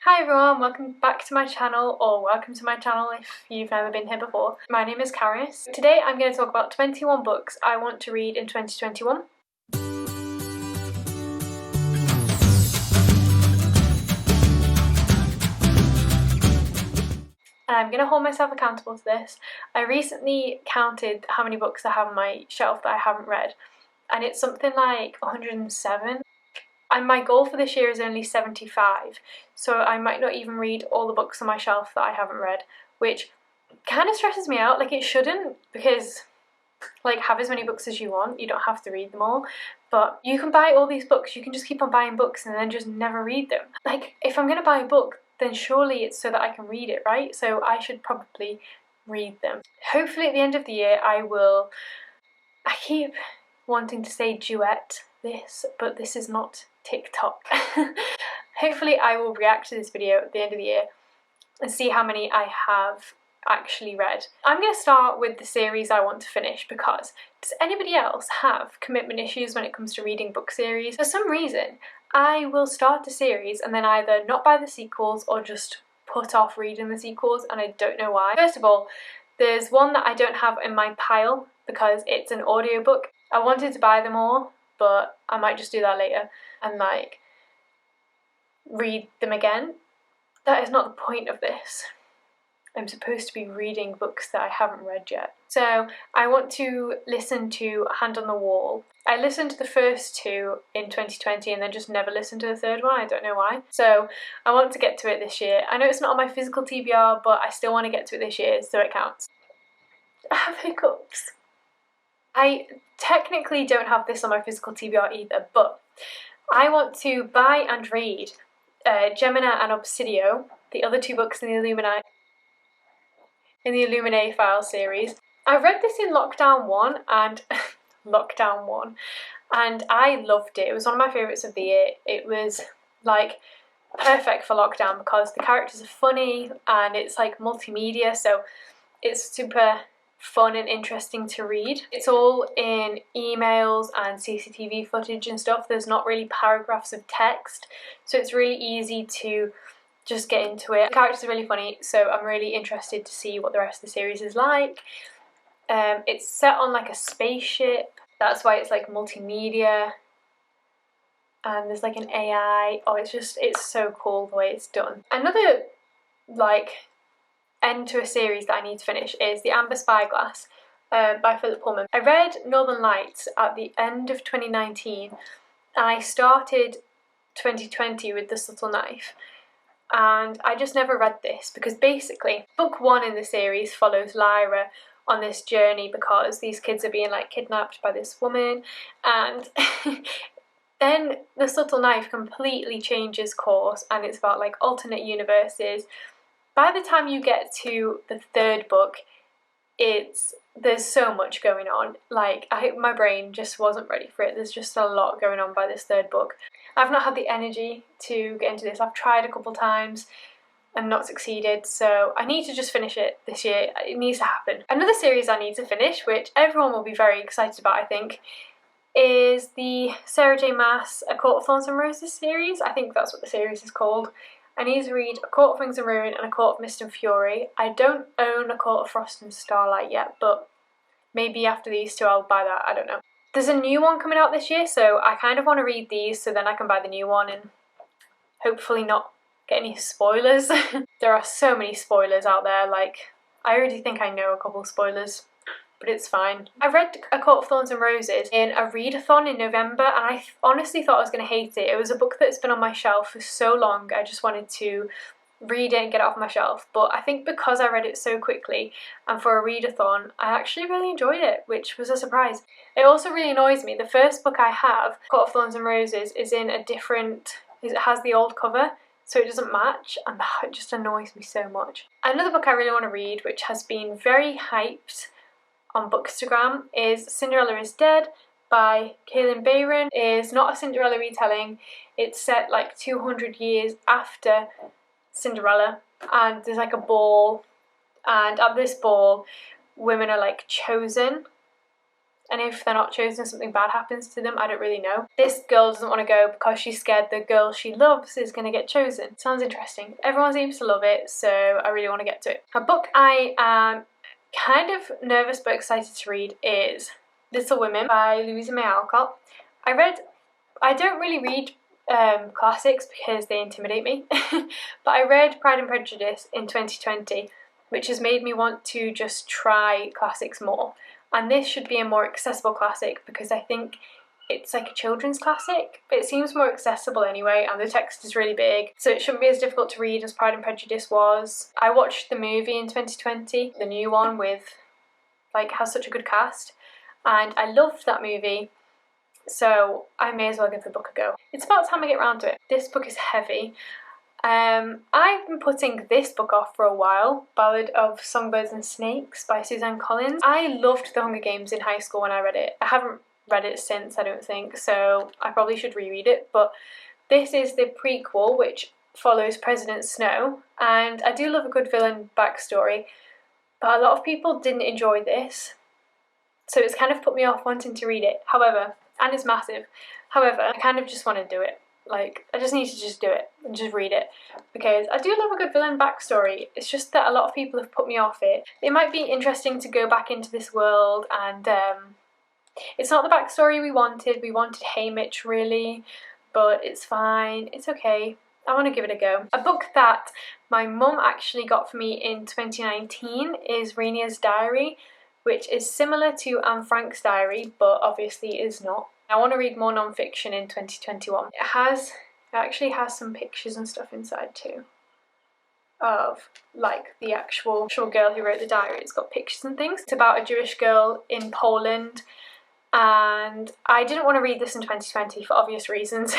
Hi everyone, welcome back to my channel, or welcome to my channel if you've never been here before. My name is Caris. Today I'm going to talk about 21 books I want to read in 2021. And I'm going to hold myself accountable to this. I recently counted how many books I have on my shelf that I haven't read, and it's something like 107. And my goal for this year is only 75, so I might not even read all the books on my shelf that I haven't read, which kind of stresses me out. Like, it shouldn't, because like, have as many books as you want, you don't have to read them all, but you can buy all these books, you can just keep on buying books and then just never read them. Like, if I'm going to buy a book, then surely it's so that I can read it, right? So I should probably read them. Hopefully at the end of the year I keep wanting to say duet this, but this is not TikTok. Hopefully I will react to this video at the end of the year and see how many I have actually read. I'm going to start with the series I want to finish, because does anybody else have commitment issues when it comes to reading book series? For some reason, I will start a series and then either not buy the sequels or just put off reading the sequels, and I don't know why. First of all, there's one that I don't have in my pile because it's an audiobook. I wanted to buy them all, but I might just do that later and like read them again. That is not the point of this. I'm supposed to be reading books that I haven't read yet. So I want to listen to Hand on the Wall. I listened to the first two in 2020 and then just never listened to the third one. I don't know why. So I want to get to it this year. I know it's not on my physical TBR, but I still want to get to it this year, so it counts. I have hiccups. I technically don't have this on my physical TBR either, but I want to buy and read Gemina and Obsidio, the other two books in the Illuminae file series. I read this in lockdown 1 and lockdown 1, and I loved it. It was one of my favourites of the year. It was like perfect for lockdown because the characters are funny and it's like multimedia, so it's super fun and interesting to read. It's all in emails and CCTV footage and stuff. There's not really paragraphs of text, so it's really easy to just get into it. The characters are really funny, so I'm really interested to see what the rest of the series is like. It's set on like a spaceship, that's why it's like multimedia, and there's like an AI. Oh, it's so cool the way it's done. Another like end to a series that I need to finish is The Amber Spyglass by Philip Pullman. I read Northern Lights at the end of 2019 and I started 2020 with The Subtle Knife, and I just never read this because basically book 1 in the series follows Lyra on this journey because these kids are being like kidnapped by this woman, and then The Subtle Knife completely changes course and it's about like alternate universes. By the time you get to the third book, there's so much going on. Like, my brain just wasn't ready for it. There's just a lot going on by this third book. I've not had the energy to get into this. I've tried a couple times and not succeeded, so I need to just finish it this year. It needs to happen. Another series I need to finish, which everyone will be very excited about, I think, is the Sarah J Maas A Court of Thorns and Roses series. I think that's what the series is called. I need to read A Court of Wings and Ruin and A Court of Mist and Fury. I don't own A Court of Frost and Starlight yet, but maybe after these two I'll buy that, I don't know. There's a new one coming out this year, so I kind of want to read these so then I can buy the new one and hopefully not get any spoilers. There are so many spoilers out there, like, I already think I know a couple of spoilers, but it's fine. I read A Court of Thorns and Roses in a readathon in November, and I honestly thought I was going to hate it. It was a book that's been on my shelf for so long, I just wanted to read it and get it off my shelf, but I think because I read it so quickly and for a readathon, I actually really enjoyed it, which was a surprise. It also really annoys me. The first book I have, Court of Thorns and Roses, is in a different, it has the old cover, so it doesn't match, and it just annoys me so much. Another book I really want to read, which has been very hyped on Bookstagram, is Cinderella is Dead by Kalynn Bayron. It is not a Cinderella retelling. It's set like 200 years after Cinderella, and there's like a ball, and at this ball women are like chosen, and if they're not chosen, something bad happens to them. I don't really know. This girl doesn't want to go because she's scared the girl she loves is going to get chosen. Sounds interesting. Everyone seems to love it, so I really want to get to it. A book I am kind of nervous but excited to read is Little Women by Louisa May Alcott. I don't really read classics because they intimidate me, but I read Pride and Prejudice in 2020, which has made me want to just try classics more. And this should be a more accessible classic because I think it's like a children's classic, but it seems more accessible anyway, and the text is really big, so it shouldn't be as difficult to read as Pride and Prejudice was. I watched the movie in 2020, the new one with, like, has such a good cast, and I loved that movie, so I may as well give the book a go. It's about time I get around to it. This book is heavy. I've been putting this book off for a while, Ballad of Songbirds and Snakes by Suzanne Collins. I loved The Hunger Games in high school when I read it. I haven't read it since, I don't think, so I probably should reread it, but this is the prequel which follows President Snow, and I do love a good villain backstory, but a lot of people didn't enjoy this, so it's kind of put me off wanting to read it. However, and it's massive, however, I kind of just want to do it. Like, I just need to just do it and just read it because I do love a good villain backstory. It's just that a lot of people have put me off it. It might be interesting to go back into this world, and it's not the backstory we wanted. We wanted Haymitch, really, but it's fine. It's okay. I want to give it a go. A book that my mum actually got for me in 2019 is Rainia's Diary, which is similar to Anne Frank's diary, but obviously is not. I want to read more non-fiction in 2021. It actually has some pictures and stuff inside too of, like, the actual girl who wrote the diary. It's got pictures and things. It's about a Jewish girl in Poland, and I didn't want to read this in 2020 for obvious reasons.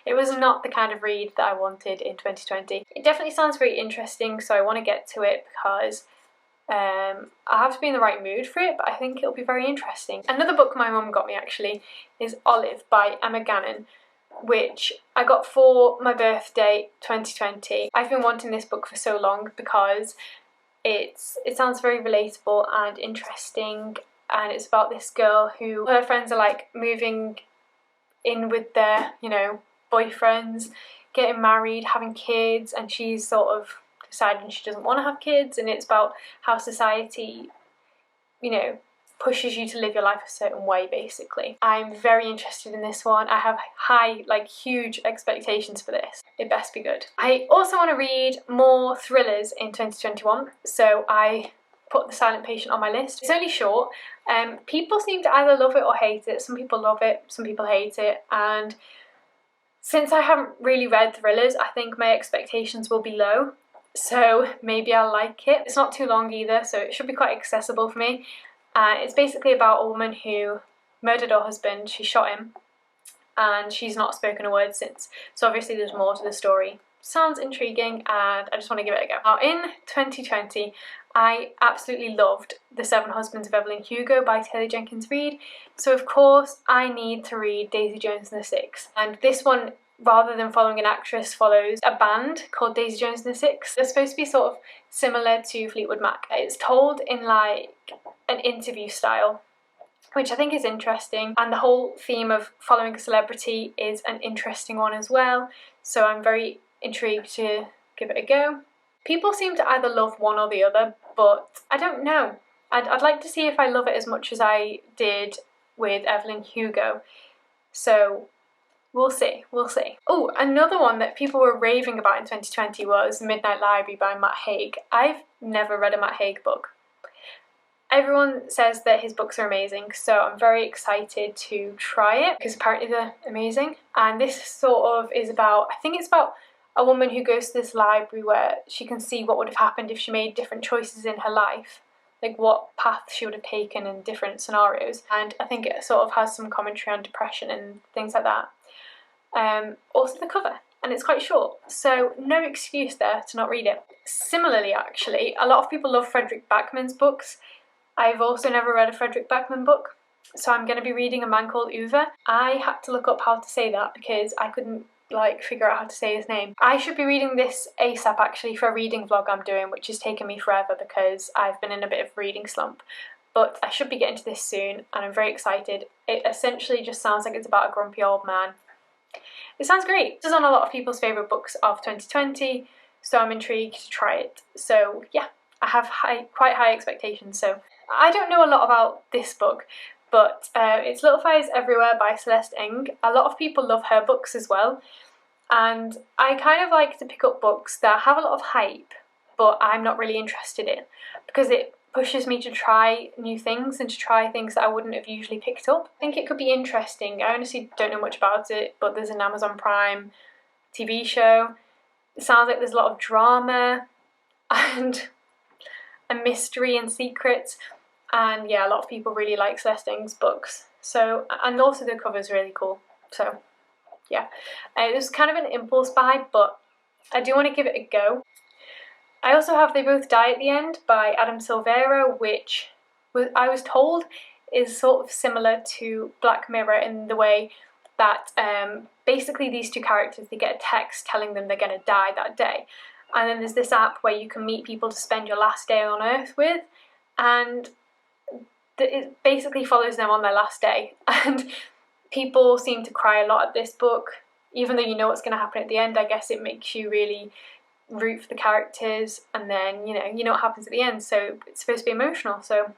It was not the kind of read that I wanted in 2020. It definitely sounds very interesting, so I want to get to it because I have to be in the right mood for it, but I think it'll be very interesting. Another book my mum got me actually is Olive by Emma Gannon, which I got for my birthday 2020. I've been wanting this book for so long because it sounds very relatable and interesting, and it's about this girl who her friends are like moving in with their, you know, boyfriends, getting married, having kids, and she's sort of deciding she doesn't want to have kids, and it's about how society, you know, pushes you to live your life a certain way, basically. I'm very interested in this one. I have high, like, huge expectations for this. It best be good. I also want to read more thrillers in 2021, so I put The Silent Patient on my list. It's only short. People seem to either love it or hate it. Some people love it, some people hate it, and since I haven't really read thrillers, I think my expectations will be low. So maybe I'll like it. It's not too long either, so it should be quite accessible for me. It's basically about a woman who murdered her husband. She shot him, and she's not spoken a word since. So obviously there's more to the story. Sounds intriguing, and I just want to give it a go. Now, in 2020, I absolutely loved The Seven Husbands of Evelyn Hugo by Taylor Jenkins Reid. So of course I need to read Daisy Jones and the Six. And this one, rather than following an actress, follows a band called Daisy Jones and the Six. They're supposed to be sort of similar to Fleetwood Mac. It's told in like an interview style, which I think is interesting, and the whole theme of following a celebrity is an interesting one as well, so I'm very intrigued to give it a go. People seem to either love one or the other, but I don't know. I'd like to see if I love it as much as I did with Evelyn Hugo, so we'll see, we'll see. Oh, another one that people were raving about in 2020 was Midnight Library by Matt Haig. I've never read a Matt Haig book. Everyone says that his books are amazing, so I'm very excited to try it because apparently they're amazing. And this sort of is about, I think it's about a woman who goes to this library where she can see what would have happened if she made different choices in her life, like what path she would have taken in different scenarios. And I think it sort of has some commentary on depression and things like that. Also the cover, and it's quite short, so no excuse there to not read it. Similarly, actually, a lot of people love Fredrik Backman's books. I've also never read a Fredrik Backman book, so I'm going to be reading A Man Called Ove. I had to look up how to say that because I couldn't figure out how to say his name. I should be reading this ASAP actually for a reading vlog I'm doing, which has taken me forever because I've been in a bit of a reading slump. but I should be getting to this soon and I'm very excited. It essentially just sounds like it's about a grumpy old man. It sounds great. This is on a lot of people's favourite books of 2020, so I'm intrigued to try it. So yeah, I have quite high expectations. So I don't know a lot about this book, but it's Little Fires Everywhere by Celeste Ng. A lot of people love her books as well, and I kind of like to pick up books that have a lot of hype, but I'm not really interested in, because it pushes me to try new things and to try things that I wouldn't have usually picked up. I think it could be interesting. I honestly don't know much about it, but there's an Amazon Prime TV show. It sounds like there's a lot of drama and a mystery and secrets, and yeah, a lot of people really like Celeste Ng's books. So, and also the cover's really cool. So yeah, it was kind of an impulse buy, but I do want to give it a go. I also have They Both Die at the End by Adam Silvera, which I was told is sort of similar to Black Mirror in the way that basically these two characters, they get a text telling them they're going to die that day. And then there's this app where you can meet people to spend your last day on Earth with, and it basically follows them on their last day. And people seem to cry a lot at this book, even though you know what's going to happen at the end. I guess it makes you really root for the characters, and then you know what happens at the end, so it's supposed to be emotional. So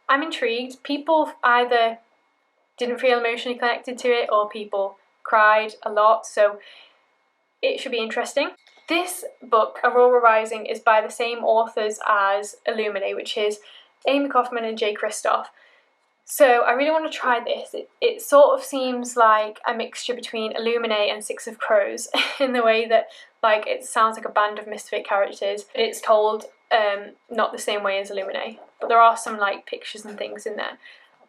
I'm intrigued. People either didn't feel emotionally connected to it, or people cried a lot, so it should be interesting. This book, Aurora Rising, is by the same authors as Illuminae, which is Amy Kaufman and Jay Kristoff. So I really want to try this. It sort of seems like a mixture between Illuminae and Six of Crows in the way that, like, it sounds like a band of misfit characters, but it's told not the same way as Illuminae. But there are some like pictures and things in there.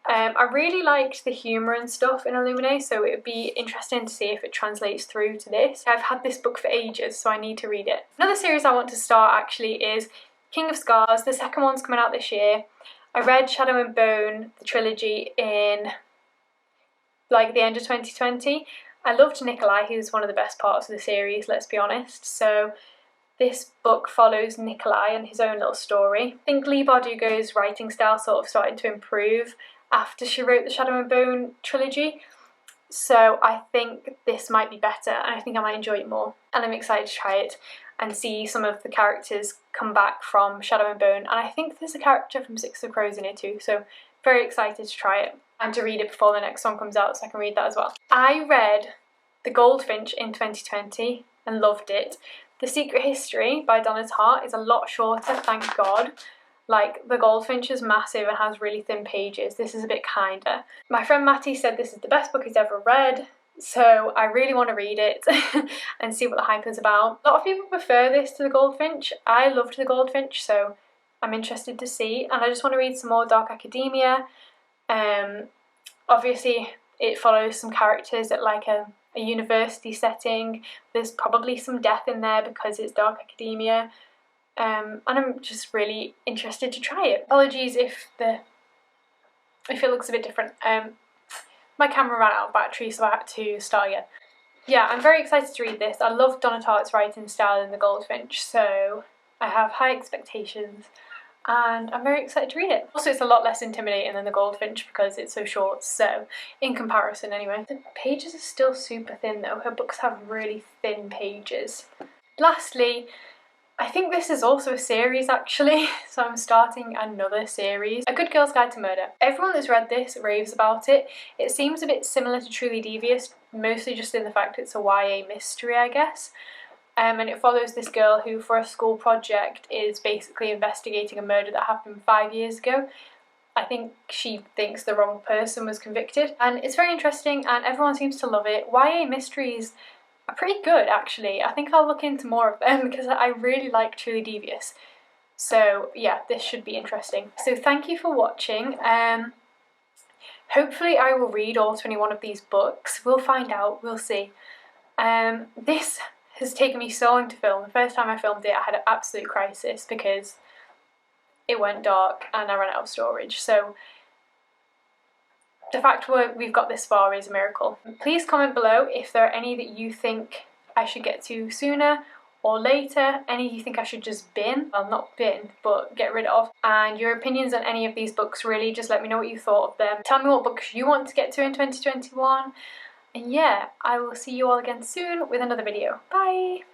I really liked the humour and stuff in Illuminae, so it would be interesting to see if it translates through to this. I've had this book for ages, so I need to read it. Another series I want to start actually is King of Scars. The second one's coming out this year. I read Shadow and Bone, the trilogy, in like the end of 2020. I loved Nikolai. He was one of the best parts of the series, let's be honest. So this book follows Nikolai and his own little story. I think Leigh Bardugo's writing style sort of started to improve after she wrote the Shadow and Bone trilogy. So I think this might be better, and I think I might enjoy it more. And I'm excited to try it and see some of the characters come back from Shadow and Bone. And I think there's a character from Six of Crows in it too, so very excited to try it and to read it before the next one comes out so I can read that as well. I read The Goldfinch in 2020 and loved it. The Secret History by Donna Tartt is a lot shorter, thank God. Like, The Goldfinch is massive and has really thin pages. This is a bit kinder. My friend Matty said this is the best book he's ever read, so I really want to read it and see what the hype is about. A lot of people prefer this to The Goldfinch. I loved The Goldfinch, so I'm interested to see. And I just want to read some more Dark Academia. Obviously, it follows some characters at like a university setting. There's probably some death in there because it's Dark Academia. And I'm just really interested to try it. Apologies if it looks a bit different. My camera ran out of battery, so I had to start again. Yeah, I'm very excited to read this. I love Donna Tartt's writing style in The Goldfinch, so I have high expectations and I'm very excited to read it. Also, it's a lot less intimidating than The Goldfinch because it's so short, so in comparison anyway. The pages are still super thin though. Her books have really thin pages. Lastly, I think this is also a series actually, so I'm starting another series. A Good Girl's Guide to Murder. Everyone that's read this raves about it. It seems a bit similar to Truly Devious, mostly just in the fact it's a YA mystery, I guess. And it follows this girl who, for a school project, is basically investigating a murder that happened 5 years ago. I think she thinks the wrong person was convicted. And it's very interesting and everyone seems to love it. YA mysteries are pretty good actually. I think I'll look into more of them because I really like Truly Devious. So yeah, this should be interesting. So thank you for watching. Hopefully I will read all 21 of these books. We'll find out, we'll see. This has taken me so long to film. The first time I filmed it I had an absolute crisis because it went dark and I ran out of storage. So the fact we've got this far is a miracle. Please comment below if there are any that you think I should get to sooner, or later, any you think I should just bin, well not bin, but get rid of, and your opinions on any of these books. Really just let me know what you thought of them. Tell me what books you want to get to in 2021, and yeah, I will see you all again soon with another video. Bye!